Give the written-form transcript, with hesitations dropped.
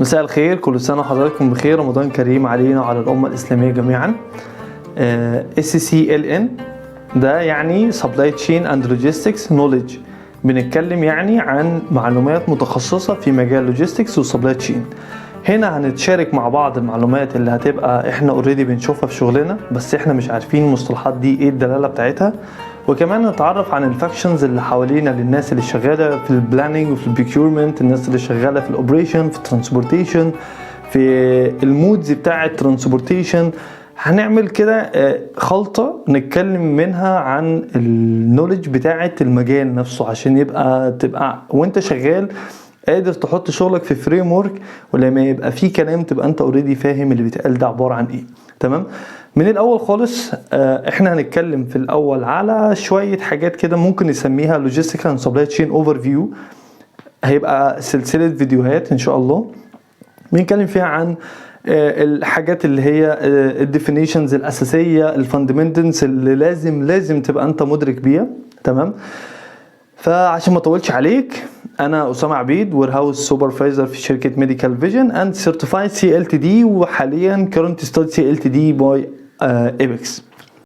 مساء الخير، كل سنة وحضراتكم بخير. رمضان كريم علينا وعلى الأمة الإسلامية جميعا. SCLN ده يعني Supply Chain and Logistics Knowledge. بنتكلم يعني عن معلومات متخصصة في مجال Logistics و Supply Chain. هنا هنتشارك مع بعض المعلومات اللي هتبقى احنا اوريدي بنشوفها في شغلنا، بس احنا مش عارفين المصطلحات دي ايه الدلالة بتاعتها. وكمان نتعرف عن الفاكشنز اللي حوالينا للناس اللي شغالة في البلاننج وفي البيكيورمنت، الناس اللي شغالة في الاوبريشن، في الترانسبورتيشن، في المودز بتاع الترانسبورتيشن. هنعمل كده خلطة نتكلم منها عن النولج بتاعة المجال نفسه، عشان تبقى وانت شغال قادر تحط شغلك في فريم ورك، ولما يبقى في كلام تبقى انت اوريدي فاهم اللي بيتقال ده عبارة عن ايه. تمام. من الاول خالص احنا هنتكلم في الاول على شوية حاجات كده ممكن نسميها Logistical and Supply Chain Overview. هيبقى سلسلة فيديوهات ان شاء الله بنتكلم فيها عن الحاجات اللي هي الديفينيشنز الاساسية، الفاندمنتالز اللي لازم تبقى انت مدرك بيها. تمام. فعشان ما اطولش عليك، انا اسامه عبيد، وير هاوس سوبرفايزر في شركه ميديكال فيجن اند سيرتيفايد CLTD، وحاليا كرنت ستادي CLTD باي ايبكس.